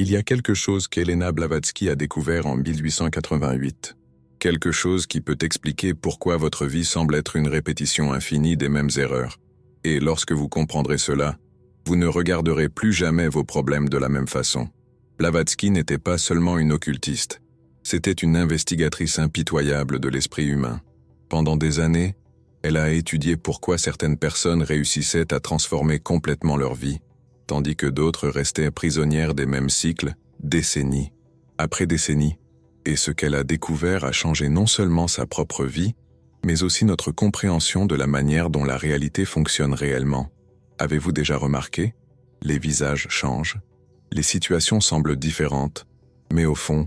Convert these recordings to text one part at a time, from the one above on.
Il y a quelque chose qu'Elena Blavatsky a découvert en 1888. Quelque chose qui peut expliquer pourquoi votre vie semble être une répétition infinie des mêmes erreurs. Et lorsque vous comprendrez cela, vous ne regarderez plus jamais vos problèmes de la même façon. Blavatsky n'était pas seulement une occultiste, c'était une investigatrice impitoyable de l'esprit humain. Pendant des années, elle a étudié pourquoi certaines personnes réussissaient à transformer complètement leur vie, tandis que d'autres restaient prisonnières des mêmes cycles, décennie après décennie. Et ce qu'elle a découvert a changé non seulement sa propre vie, mais aussi notre compréhension de la manière dont la réalité fonctionne réellement. Avez-vous déjà remarqué? Les visages changent, les situations semblent différentes, mais au fond,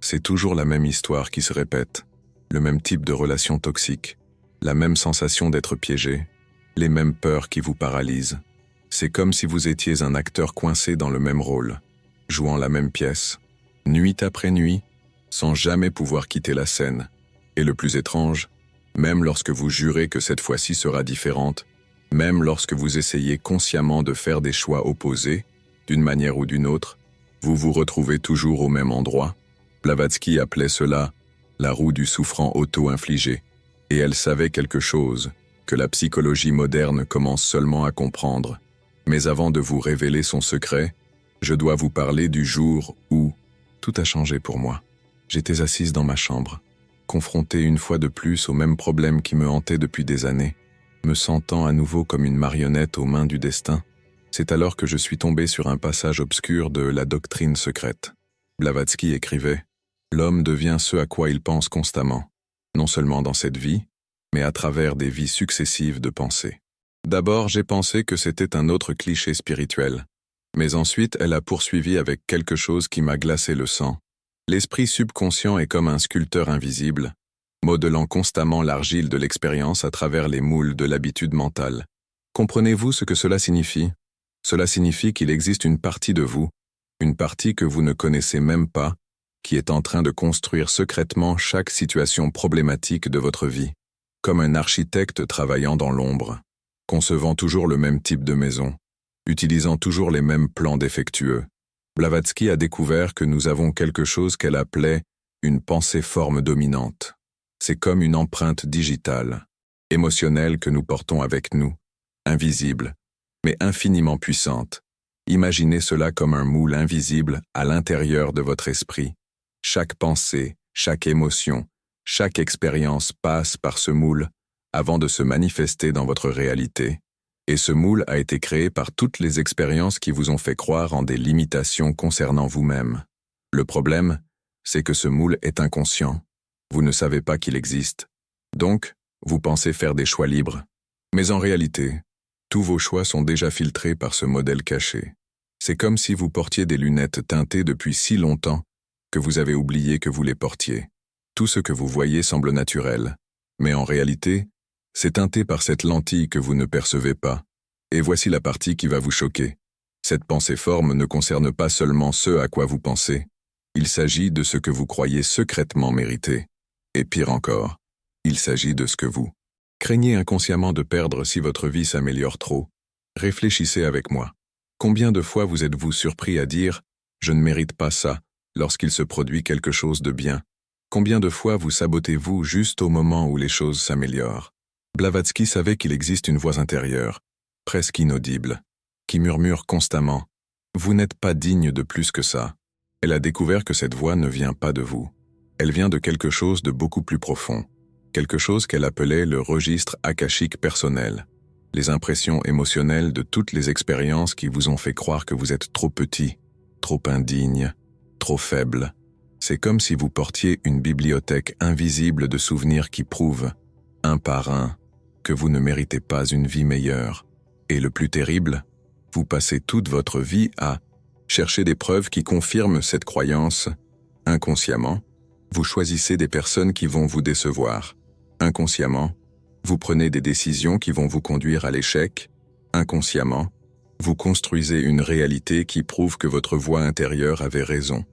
c'est toujours la même histoire qui se répète, le même type de relation toxique, la même sensation d'être piégé, les mêmes peurs qui vous paralysent. C'est comme si vous étiez un acteur coincé dans le même rôle, jouant la même pièce, nuit après nuit, sans jamais pouvoir quitter la scène. Et le plus étrange, même lorsque vous jurez que cette fois-ci sera différente, même lorsque vous essayez consciemment de faire des choix opposés, d'une manière ou d'une autre, vous vous retrouvez toujours au même endroit. Blavatsky appelait cela la roue du souffrant auto-infligé. Et elle savait quelque chose que la psychologie moderne commence seulement à comprendre. Mais avant de vous révéler son secret, je dois vous parler du jour où tout a changé pour moi. J'étais assise dans ma chambre, confrontée une fois de plus aux mêmes problèmes qui me hantaient depuis des années, me sentant à nouveau comme une marionnette aux mains du destin. C'est alors que je suis tombé sur un passage obscur de La doctrine secrète. Blavatsky écrivait « L'homme devient ce à quoi il pense constamment, non seulement dans cette vie, mais à travers des vies successives de pensées. » D'abord, j'ai pensé que c'était un autre cliché spirituel. Mais ensuite, elle a poursuivi avec quelque chose qui m'a glacé le sang. L'esprit subconscient est comme un sculpteur invisible, modelant constamment l'argile de l'expérience à travers les moules de l'habitude mentale. Comprenez-vous ce que cela signifie? Cela signifie qu'il existe une partie de vous, une partie que vous ne connaissez même pas, qui est en train de construire secrètement chaque situation problématique de votre vie, comme un architecte travaillant dans l'ombre, concevant toujours le même type de maison, utilisant toujours les mêmes plans défectueux. Blavatsky a découvert que nous avons quelque chose qu'elle appelait une pensée-forme dominante. C'est comme une empreinte digitale, émotionnelle que nous portons avec nous, invisible, mais infiniment puissante. Imaginez cela comme un moule invisible à l'intérieur de votre esprit. Chaque pensée, chaque émotion, chaque expérience passe par ce moule avant de se manifester dans votre réalité. Et ce moule a été créé par toutes les expériences qui vous ont fait croire en des limitations concernant vous-même. Le problème, c'est que ce moule est inconscient. Vous ne savez pas qu'il existe. Donc, vous pensez faire des choix libres. Mais en réalité, tous vos choix sont déjà filtrés par ce modèle caché. C'est comme si vous portiez des lunettes teintées depuis si longtemps que vous avez oublié que vous les portiez. Tout ce que vous voyez semble naturel, mais en réalité, c'est teinté par cette lentille que vous ne percevez pas. Et voici la partie qui va vous choquer. Cette pensée-forme ne concerne pas seulement ce à quoi vous pensez. Il s'agit de ce que vous croyez secrètement mériter. Et pire encore, il s'agit de ce que vous craignez inconsciemment de perdre si votre vie s'améliore trop. Réfléchissez avec moi. Combien de fois vous êtes-vous surpris à dire « je ne mérite pas ça » lorsqu'il se produit quelque chose de bien? Combien de fois vous sabotez-vous juste au moment où les choses s'améliorent? Blavatsky savait qu'il existe une voix intérieure, presque inaudible, qui murmure constamment « Vous n'êtes pas digne de plus que ça ». Elle a découvert que cette voix ne vient pas de vous. Elle vient de quelque chose de beaucoup plus profond, quelque chose qu'elle appelait le registre akashique personnel, les impressions émotionnelles de toutes les expériences qui vous ont fait croire que vous êtes trop petit, trop indigne, trop faible. C'est comme si vous portiez une bibliothèque invisible de souvenirs qui prouvent, un par un, que vous ne méritez pas une vie meilleure. Et le plus terrible, vous passez toute votre vie à chercher des preuves qui confirment cette croyance. Inconsciemment, vous choisissez des personnes qui vont vous décevoir. Inconsciemment, vous prenez des décisions qui vont vous conduire à l'échec. Inconsciemment, vous construisez une réalité qui prouve que votre voix intérieure avait raison.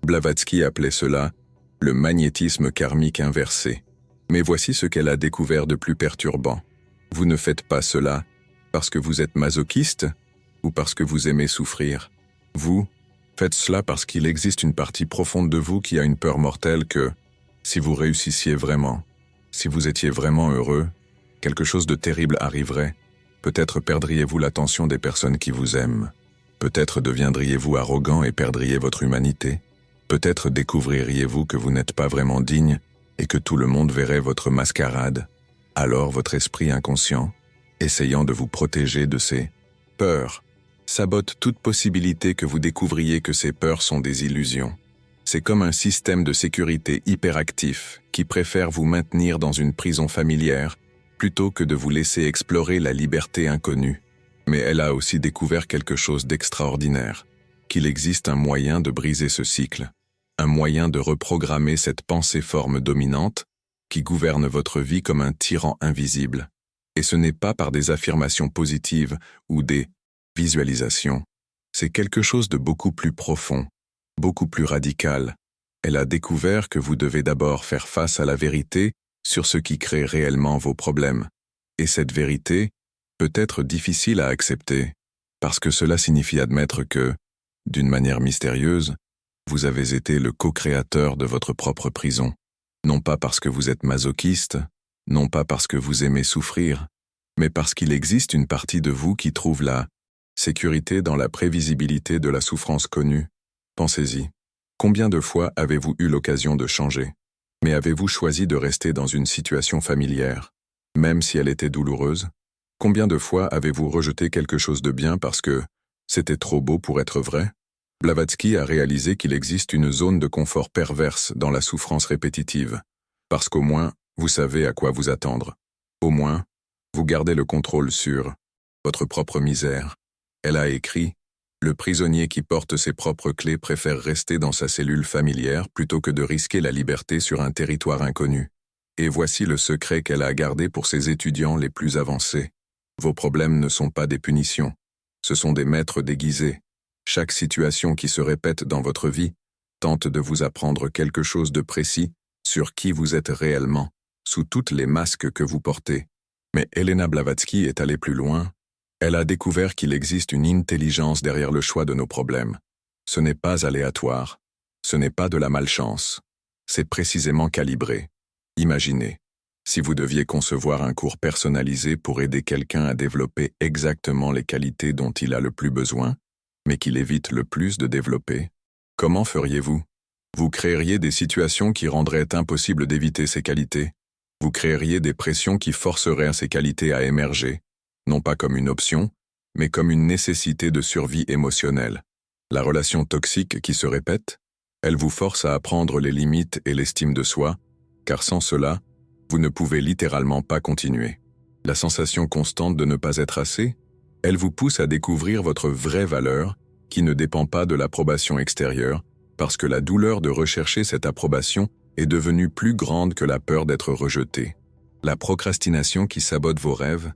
Blavatsky appelait cela le magnétisme karmique inversé. Mais voici ce qu'elle a découvert de plus perturbant. Vous ne faites pas cela parce que vous êtes masochiste ou parce que vous aimez souffrir. Vous Faites cela parce qu'il existe une partie profonde de vous qui a une peur mortelle que, si vous réussissiez vraiment, si vous étiez vraiment heureux, quelque chose de terrible arriverait. Peut-être perdriez-vous l'attention des personnes qui vous aiment. Peut-être deviendriez-vous arrogant et perdriez votre humanité. Peut-être découvririez-vous que vous n'êtes pas vraiment digne et que tout le monde verrait votre mascarade. Alors votre esprit inconscient, essayant de vous protéger de ces peurs, sabote toute possibilité que vous découvriez que ces peurs sont des illusions. C'est comme un système de sécurité hyperactif qui préfère vous maintenir dans une prison familière plutôt que de vous laisser explorer la liberté inconnue. Mais elle a aussi découvert quelque chose d'extraordinaire, qu'il existe un moyen de briser ce cycle, un moyen de reprogrammer cette pensée-forme dominante qui gouverne votre vie comme un tyran invisible. Et ce n'est pas par des affirmations positives ou des visualisations. C'est quelque chose de beaucoup plus profond, beaucoup plus radical. Elle a découvert que vous devez d'abord faire face à la vérité sur ce qui crée réellement vos problèmes. Et cette vérité peut être difficile à accepter, parce que cela signifie admettre que, d'une manière mystérieuse, vous avez été le co-créateur de votre propre prison. Non pas parce que vous êtes masochiste, non pas parce que vous aimez souffrir, mais parce qu'il existe une partie de vous qui trouve la sécurité dans la prévisibilité de la souffrance connue. Pensez-y. Combien de fois avez-vous eu l'occasion de changer? Mais avez-vous choisi de rester dans une situation familière, même si elle était douloureuse? Combien de fois avez-vous rejeté quelque chose de bien parce que c'était trop beau pour être vrai? Blavatsky a réalisé qu'il existe une zone de confort perverse dans la souffrance répétitive, parce qu'au moins, vous savez à quoi vous attendre. Au moins, vous gardez le contrôle sur votre propre misère. Elle a écrit « Le prisonnier qui porte ses propres clés préfère rester dans sa cellule familière plutôt que de risquer la liberté sur un territoire inconnu. » Et voici le secret qu'elle a gardé pour ses étudiants les plus avancés. Vos problèmes ne sont pas des punitions, ce sont des maîtres déguisés. Chaque situation qui se répète dans votre vie tente de vous apprendre quelque chose de précis sur qui vous êtes réellement, sous toutes les masques que vous portez. Mais Elena Blavatsky est allée plus loin. Elle a découvert qu'il existe une intelligence derrière le choix de nos problèmes. Ce n'est pas aléatoire, ce n'est pas de la malchance, c'est précisément calibré. Imaginez, si vous deviez concevoir un cours personnalisé pour aider quelqu'un à développer exactement les qualités dont il a le plus besoin, mais qu'il évite le plus de développer, comment feriez-vous? Vous créeriez des situations qui rendraient impossible d'éviter ces qualités. Vous créeriez des pressions qui forceraient ces qualités à émerger, non pas comme une option, mais comme une nécessité de survie émotionnelle. La relation toxique qui se répète, elle vous force à apprendre les limites et l'estime de soi, car sans cela, vous ne pouvez littéralement pas continuer. La sensation constante de ne pas être assez, elle vous pousse à découvrir votre vraie valeur, qui ne dépend pas de l'approbation extérieure, parce que la douleur de rechercher cette approbation est devenue plus grande que la peur d'être rejeté. La procrastination qui sabote vos rêves,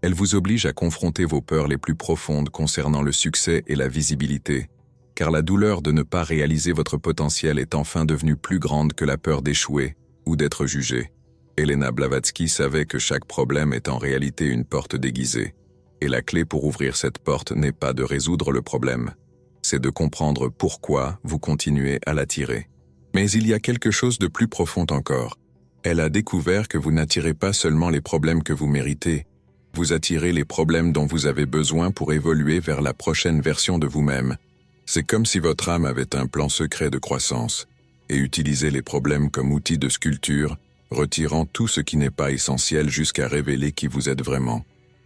elle vous oblige à confronter vos peurs les plus profondes concernant le succès et la visibilité, car la douleur de ne pas réaliser votre potentiel est enfin devenue plus grande que la peur d'échouer ou d'être jugé. Elena Blavatsky savait que chaque problème est en réalité une porte déguisée, et la clé pour ouvrir cette porte n'est pas de résoudre le problème, c'est de comprendre pourquoi vous continuez à l'attirer. Mais il y a quelque chose de plus profond encore. Elle a découvert que vous n'attirez pas seulement les problèmes que vous méritez, vous attirez les problèmes dont vous avez besoin pour évoluer vers la prochaine version de vous-même. C'est comme si votre âme avait un plan secret de croissance et utilisait les problèmes comme outil de sculpture, retirant tout ce qui n'est pas essentiel jusqu'à révéler qui vous êtes vraiment.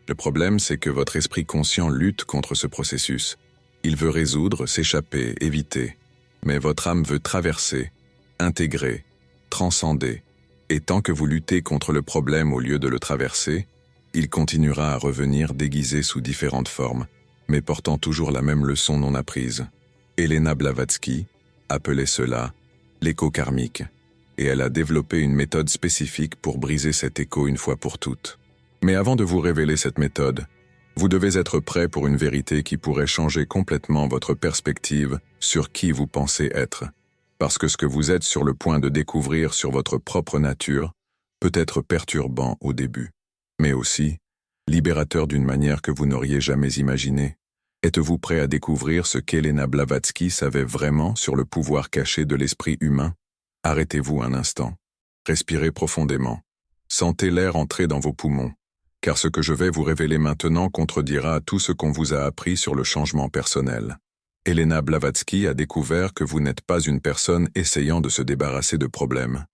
Le problème, c'est que votre esprit conscient lutte contre ce processus. Il veut résoudre, s'échapper, éviter. Mais votre âme veut traverser, intégrer, transcender. Et tant que vous luttez contre le problème au lieu de le traverser, il continuera à revenir déguisé sous différentes formes, mais portant toujours la même leçon non apprise. Elena Blavatsky appelait cela l'écho karmique, et elle a développé une méthode spécifique pour briser cet écho une fois pour toutes. Mais avant de vous révéler cette méthode, vous devez être prêt pour une vérité qui pourrait changer complètement votre perspective sur qui vous pensez être. Parce que ce que vous êtes sur le point de découvrir sur votre propre nature peut être perturbant au début, mais aussi libérateur d'une manière que vous n'auriez jamais imaginée. Êtes-vous prêt à découvrir ce qu'Elena Blavatsky savait vraiment sur le pouvoir caché de l'esprit humain? Arrêtez-vous un instant. Respirez profondément. Sentez l'air entrer dans vos poumons, car ce que je vais vous révéler maintenant contredira tout ce qu'on vous a appris sur le changement personnel. Elena Blavatsky a découvert que vous n'êtes pas une personne essayant de se débarrasser de problèmes.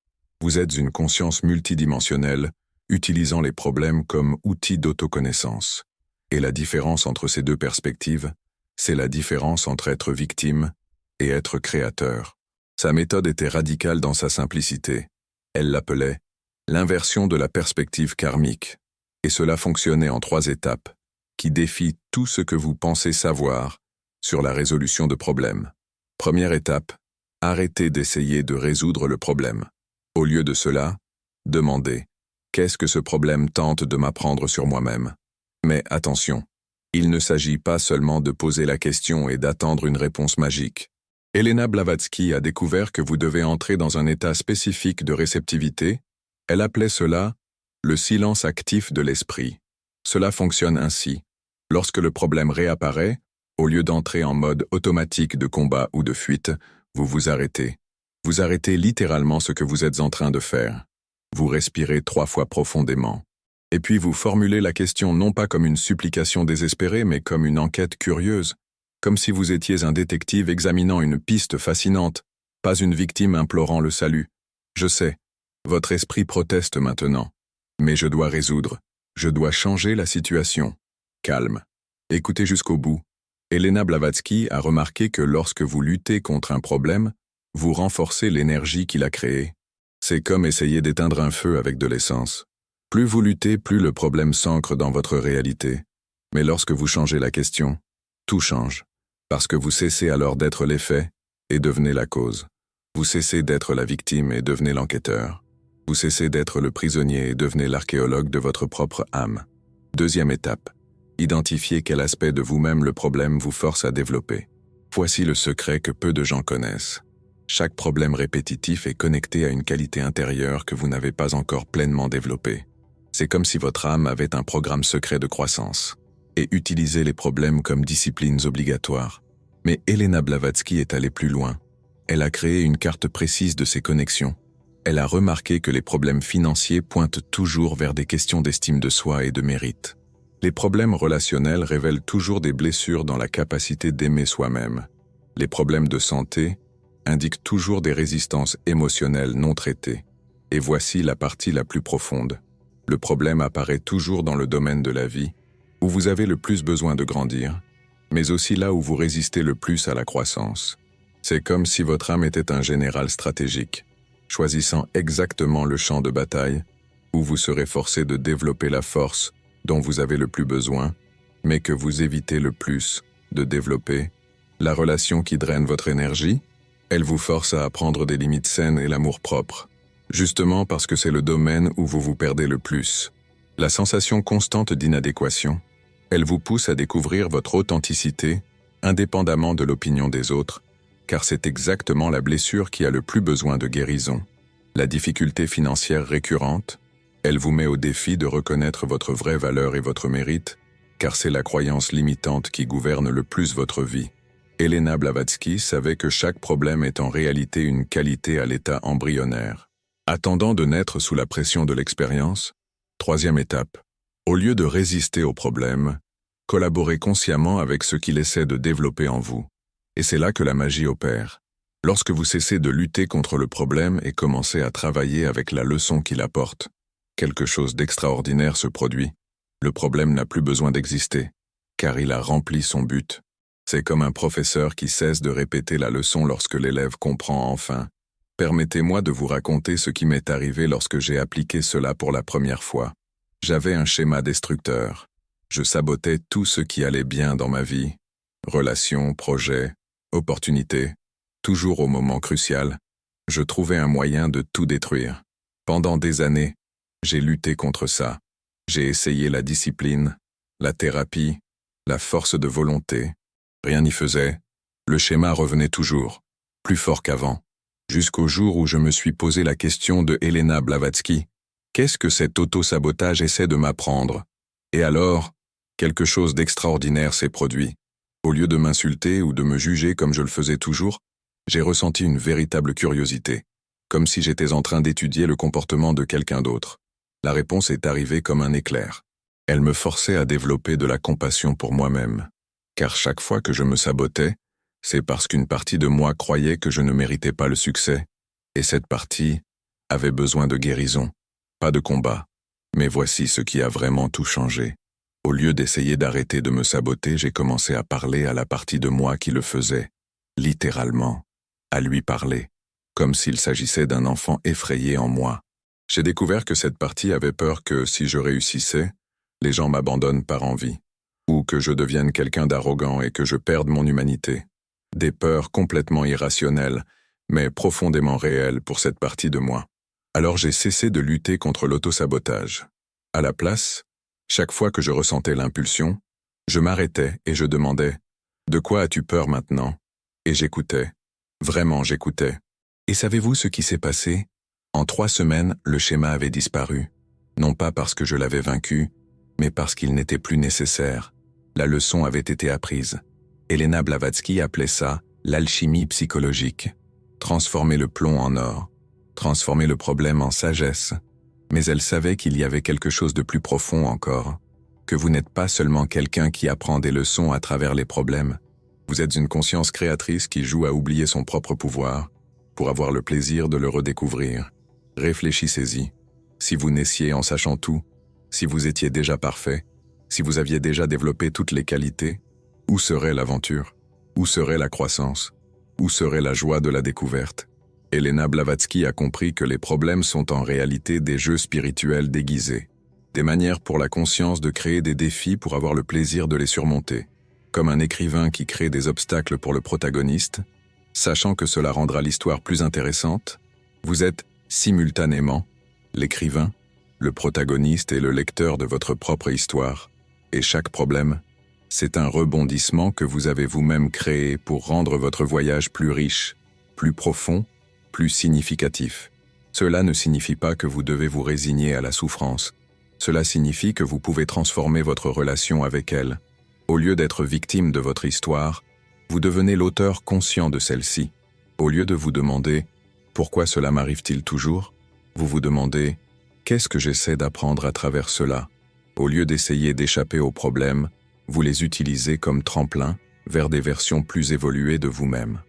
Vous êtes une conscience multidimensionnelle, utilisant les problèmes comme outil d'autoconnaissance. Et la différence entre ces deux perspectives, c'est la différence entre être victime et être créateur. Sa méthode était radicale dans sa simplicité. Elle l'appelait l'inversion de la perspective karmique. Et cela fonctionnait en 3 étapes, qui défient tout ce que vous pensez savoir sur la résolution de problèmes. Première étape, arrêtez d'essayer de résoudre le problème. Au lieu de cela, demandez « Qu'est-ce que ce problème tente de m'apprendre sur moi-même » Mais attention, il ne s'agit pas seulement de poser la question et d'attendre une réponse magique. Elena Blavatsky a découvert que vous devez entrer dans un état spécifique de réceptivité. Elle appelait cela le silence actif de l'esprit. Cela fonctionne ainsi. Lorsque le problème réapparaît, au lieu d'entrer en mode automatique de combat ou de fuite, vous vous arrêtez. Vous arrêtez littéralement ce que vous êtes en train de faire. Vous respirez 3 fois profondément. Et puis vous formulez la question non pas comme une supplication désespérée, mais comme une enquête curieuse. Comme si vous étiez un détective examinant une piste fascinante, pas une victime implorant le salut. Je sais, votre esprit proteste maintenant. Mais je dois résoudre. Je dois changer la situation. Calme. Écoutez jusqu'au bout. Elena Blavatsky a remarqué que lorsque vous luttez contre un problème, vous renforcez l'énergie qu'il a créée. C'est comme essayer d'éteindre un feu avec de l'essence. Plus vous luttez, plus le problème s'ancre dans votre réalité. Mais lorsque vous changez la question, tout change. Parce que vous cessez alors d'être l'effet et devenez la cause. Vous cessez d'être la victime et devenez l'enquêteur. Vous cessez d'être le prisonnier et devenez l'archéologue de votre propre âme. Deuxième étape. Identifiez quel aspect de vous-même le problème vous force à développer. Voici le secret que peu de gens connaissent. Chaque problème répétitif est connecté à une qualité intérieure que vous n'avez pas encore pleinement développée. C'est comme si votre âme avait un programme secret de croissance et utilisait les problèmes comme disciplines obligatoires. Mais Elena Blavatsky est allée plus loin. Elle a créé une carte précise de ces connexions. Elle a remarqué que les problèmes financiers pointent toujours vers des questions d'estime de soi et de mérite. Les problèmes relationnels révèlent toujours des blessures dans la capacité d'aimer soi-même. Les problèmes de santé indiquent toujours des résistances émotionnelles non traitées. Et voici la partie la plus profonde. Le problème apparaît toujours dans le domaine de la vie, où vous avez le plus besoin de grandir, mais aussi là où vous résistez le plus à la croissance. C'est comme si votre âme était un général stratégique, choisissant exactement le champ de bataille, où vous serez forcé de développer la force dont vous avez le plus besoin, mais que vous évitez le plus de développer. La relation qui draine votre énergie, elle vous force à apprendre des limites saines et l'amour-propre, justement parce que c'est le domaine où vous vous perdez le plus. La sensation constante d'inadéquation, elle vous pousse à découvrir votre authenticité, indépendamment de l'opinion des autres, car c'est exactement la blessure qui a le plus besoin de guérison. La difficulté financière récurrente, elle vous met au défi de reconnaître votre vraie valeur et votre mérite, car c'est la croyance limitante qui gouverne le plus votre vie. Elena Blavatsky savait que chaque problème est en réalité une qualité à l'état embryonnaire. Attendant de naître sous la pression de l'expérience, troisième étape. Au lieu de résister au problème, collaborez consciemment avec ce qu'il essaie de développer en vous. Et c'est là que la magie opère. Lorsque vous cessez de lutter contre le problème et commencez à travailler avec la leçon qu'il apporte, quelque chose d'extraordinaire se produit. Le problème n'a plus besoin d'exister, car il a rempli son but. C'est comme un professeur qui cesse de répéter la leçon lorsque l'élève comprend enfin. Permettez-moi de vous raconter ce qui m'est arrivé lorsque j'ai appliqué cela pour la première fois. J'avais un schéma destructeur. Je sabotais tout ce qui allait bien dans ma vie. Relations, projets, opportunités. Toujours au moment crucial, je trouvais un moyen de tout détruire. Pendant des années, j'ai lutté contre ça. J'ai essayé la discipline, la thérapie, la force de volonté. Rien n'y faisait. Le schéma revenait toujours, plus fort qu'avant. Jusqu'au jour où je me suis posé la question de Elena Blavatsky. Qu'est-ce que cet auto-sabotage essaie de m'apprendre? Et alors, quelque chose d'extraordinaire s'est produit. Au lieu de m'insulter ou de me juger comme je le faisais toujours, j'ai ressenti une véritable curiosité, comme si j'étais en train d'étudier le comportement de quelqu'un d'autre. La réponse est arrivée comme un éclair. Elle me forçait à développer de la compassion pour moi-même, car chaque fois que je me sabotais, c'est parce qu'une partie de moi croyait que je ne méritais pas le succès, et cette partie avait besoin de guérison, pas de combat. Mais voici ce qui a vraiment tout changé. Au lieu d'essayer d'arrêter de me saboter, j'ai commencé à parler à la partie de moi qui le faisait, littéralement, à lui parler, comme s'il s'agissait d'un enfant effrayé en moi. J'ai découvert que cette partie avait peur que, si je réussissais, les gens m'abandonnent par envie, ou que je devienne quelqu'un d'arrogant et que je perde mon humanité. Des peurs complètement irrationnelles, mais profondément réelles pour cette partie de moi. Alors j'ai cessé de lutter contre l'autosabotage. À la place, chaque fois que je ressentais l'impulsion, je m'arrêtais et je demandais « De quoi as-tu peur maintenant ?» Et j'écoutais. Vraiment, j'écoutais. Et savez-vous ce qui s'est passé? En 3 semaines, le schéma avait disparu. Non pas parce que je l'avais vaincu, mais parce qu'il n'était plus nécessaire. La leçon avait été apprise. Elena Blavatsky appelait ça l'alchimie psychologique. Transformer le plomb en or. Transformer le problème en sagesse. Mais elle savait qu'il y avait quelque chose de plus profond encore. Que vous n'êtes pas seulement quelqu'un qui apprend des leçons à travers les problèmes. Vous êtes une conscience créatrice qui joue à oublier son propre pouvoir pour avoir le plaisir de le redécouvrir. Réfléchissez-y. Si vous naissiez en sachant tout, si vous étiez déjà parfait, si vous aviez déjà développé toutes les qualités, où serait l'aventure? Où serait la croissance? Où serait la joie de la découverte? Elena Blavatsky a compris que les problèmes sont en réalité des jeux spirituels déguisés, des manières pour la conscience de créer des défis pour avoir le plaisir de les surmonter, comme un écrivain qui crée des obstacles pour le protagoniste, sachant que cela rendra l'histoire plus intéressante. Vous êtes simultanément l'écrivain, le protagoniste et le lecteur de votre propre histoire, et chaque problème, c'est un rebondissement que vous avez vous-même créé pour rendre votre voyage plus riche, plus profond, plus significatif. Cela ne signifie pas que vous devez vous résigner à la souffrance. Cela signifie que vous pouvez transformer votre relation avec elle. Au lieu d'être victime de votre histoire, vous devenez l'auteur conscient de celle-ci. Au lieu de vous demander « Pourquoi cela m'arrive-t-il toujours ?», vous vous demandez « Qu'est-ce que j'essaie d'apprendre à travers cela ?» Au lieu d'essayer d'échapper aux problèmes, vous les utilisez comme tremplin vers des versions plus évoluées de vous-même.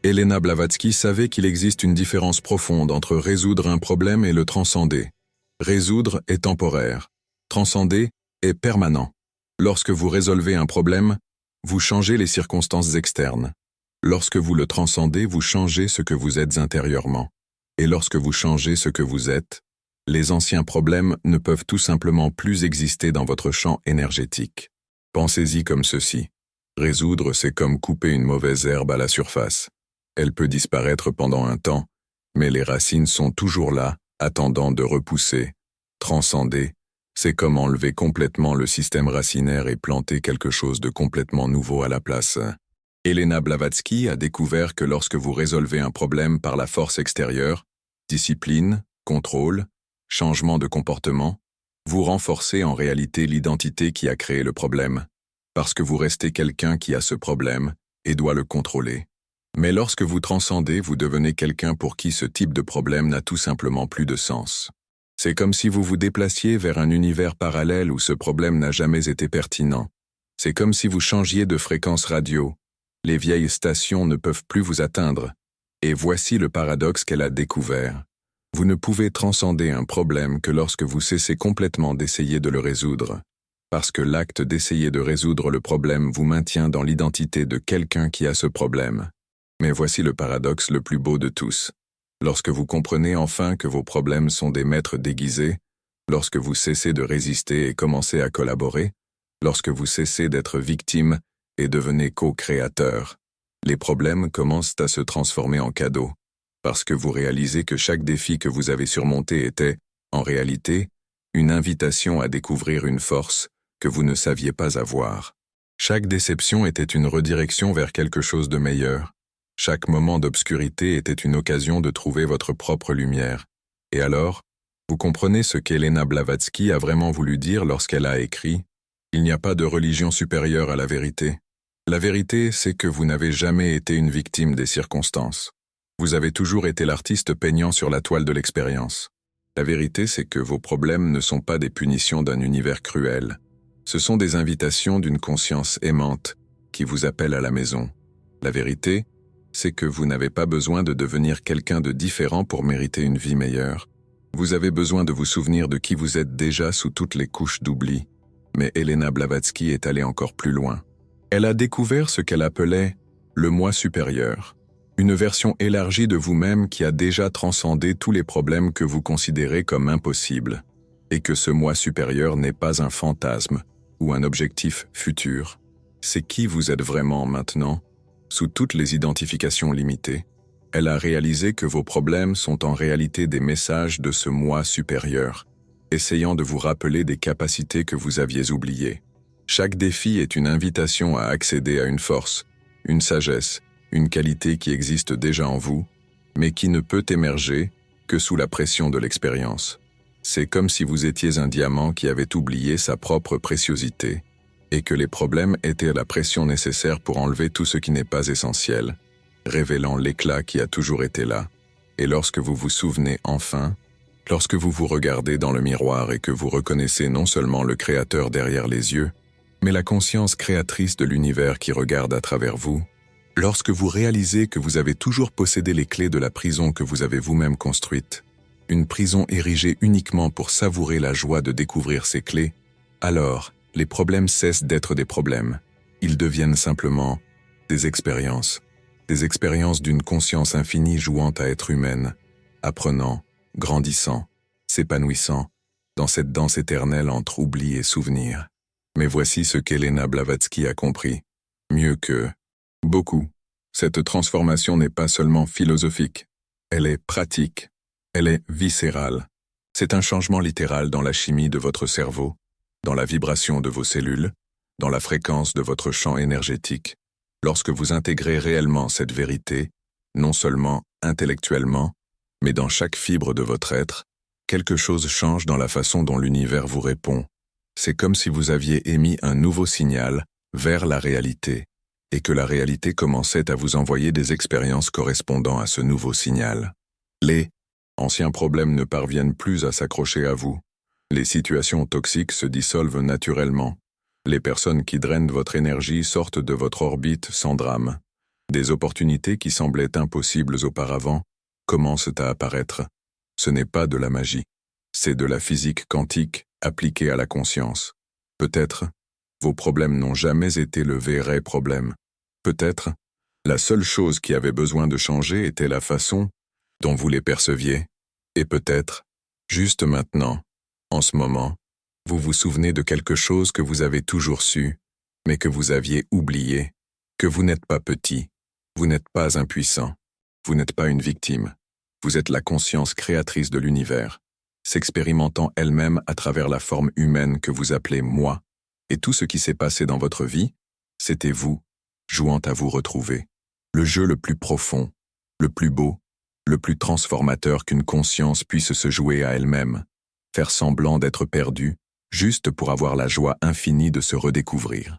Elena Blavatsky savait qu'il existe une différence profonde entre résoudre un problème et le transcender. Résoudre est temporaire. Transcender est permanent. Lorsque vous résolvez un problème, vous changez les circonstances externes. Lorsque vous le transcendez, vous changez ce que vous êtes intérieurement. Et lorsque vous changez ce que vous êtes, les anciens problèmes ne peuvent tout simplement plus exister dans votre champ énergétique. Pensez-y comme ceci. Résoudre, c'est comme couper une mauvaise herbe à la surface. Elle peut disparaître pendant un temps, mais les racines sont toujours là, attendant de repousser. Transcender, c'est comme enlever complètement le système racinaire et planter quelque chose de complètement nouveau à la place. Elena Blavatsky a découvert que lorsque vous résolvez un problème par la force extérieure, discipline, contrôle, changement de comportement, vous renforcez en réalité l'identité qui a créé le problème, parce que vous restez quelqu'un qui a ce problème et doit le contrôler. Mais lorsque vous transcendez, vous devenez quelqu'un pour qui ce type de problème n'a tout simplement plus de sens. C'est comme si vous vous déplaciez vers un univers parallèle où ce problème n'a jamais été pertinent. C'est comme si vous changiez de fréquence radio. Les vieilles stations ne peuvent plus vous atteindre. Et voici le paradoxe qu'elle a découvert. Vous ne pouvez transcender un problème que lorsque vous cessez complètement d'essayer de le résoudre. Parce que l'acte d'essayer de résoudre le problème vous maintient dans l'identité de quelqu'un qui a ce problème. Mais voici le paradoxe le plus beau de tous. Lorsque vous comprenez enfin que vos problèmes sont des maîtres déguisés, lorsque vous cessez de résister et commencez à collaborer, lorsque vous cessez d'être victime et devenez co-créateur, les problèmes commencent à se transformer en cadeaux, parce que vous réalisez que chaque défi que vous avez surmonté était, en réalité, une invitation à découvrir une force que vous ne saviez pas avoir. Chaque déception était une redirection vers quelque chose de meilleur. Chaque moment d'obscurité était une occasion de trouver votre propre lumière. Et alors, vous comprenez ce qu'Elena Blavatsky a vraiment voulu dire lorsqu'elle a écrit « Il n'y a pas de religion supérieure à la vérité. La vérité, c'est que vous n'avez jamais été une victime des circonstances. Vous avez toujours été l'artiste peignant sur la toile de l'expérience. La vérité, c'est que vos problèmes ne sont pas des punitions d'un univers cruel. Ce sont des invitations d'une conscience aimante qui vous appelle à la maison. La vérité, c'est que vous n'avez pas besoin de devenir quelqu'un de différent pour mériter une vie meilleure. Vous avez besoin de vous souvenir de qui vous êtes déjà sous toutes les couches d'oubli. Mais Elena Blavatsky est allée encore plus loin. Elle a découvert ce qu'elle appelait le moi supérieur, une version élargie de vous-même qui a déjà transcendé tous les problèmes que vous considérez comme impossibles, et que ce moi supérieur n'est pas un fantasme ou un objectif futur. C'est qui vous êtes vraiment maintenant, sous toutes les identifications limitées. Elle a réalisé que vos problèmes sont en réalité des messages de ce moi supérieur, essayant de vous rappeler des capacités que vous aviez oubliées. Chaque défi est une invitation à accéder à une force, une sagesse, une qualité qui existe déjà en vous, mais qui ne peut émerger que sous la pression de l'expérience. C'est comme si vous étiez un diamant qui avait oublié sa propre préciosité, et que les problèmes étaient la pression nécessaire pour enlever tout ce qui n'est pas essentiel, révélant l'éclat qui a toujours été là. Et lorsque vous vous souvenez enfin, lorsque vous vous regardez dans le miroir et que vous reconnaissez non seulement le Créateur derrière les yeux, mais la conscience créatrice de l'univers qui regarde à travers vous, lorsque vous réalisez que vous avez toujours possédé les clés de la prison que vous avez vous-même construite, une prison érigée uniquement pour savourer la joie de découvrir ces clés, alors les problèmes cessent d'être des problèmes. Ils deviennent simplement des expériences d'une conscience infinie jouant à être humaine, apprenant, grandissant, s'épanouissant, dans cette danse éternelle entre oubli et souvenir. Mais voici ce qu'Elena Blavatsky a compris. Mieux que beaucoup, cette transformation n'est pas seulement philosophique, elle est pratique, elle est viscérale. C'est un changement littéral dans la chimie de votre cerveau, dans la vibration de vos cellules, dans la fréquence de votre champ énergétique. Lorsque vous intégrez réellement cette vérité, non seulement intellectuellement, mais dans chaque fibre de votre être, quelque chose change dans la façon dont l'univers vous répond. C'est comme si vous aviez émis un nouveau signal vers la réalité, et que la réalité commençait à vous envoyer des expériences correspondant à ce nouveau signal. Les anciens problèmes ne parviennent plus à s'accrocher à vous. Les situations toxiques se dissolvent naturellement. Les personnes qui drainent votre énergie sortent de votre orbite sans drame. Des opportunités qui semblaient impossibles auparavant commencent à apparaître. Ce n'est pas de la magie, c'est de la physique quantique appliquée à la conscience. Peut-être, vos problèmes n'ont jamais été le vrai problème. Peut-être, la seule chose qui avait besoin de changer était la façon dont vous les perceviez. Et peut-être, juste maintenant, en ce moment, vous vous souvenez de quelque chose que vous avez toujours su, mais que vous aviez oublié, que vous n'êtes pas petit, vous n'êtes pas impuissant, vous n'êtes pas une victime. Vous êtes la conscience créatrice de l'univers, s'expérimentant elle-même à travers la forme humaine que vous appelez moi, et tout ce qui s'est passé dans votre vie, c'était vous, jouant à vous retrouver. Le jeu le plus profond, le plus beau, le plus transformateur qu'une conscience puisse se jouer à elle-même, faire semblant d'être perdue, juste pour avoir la joie infinie de se redécouvrir.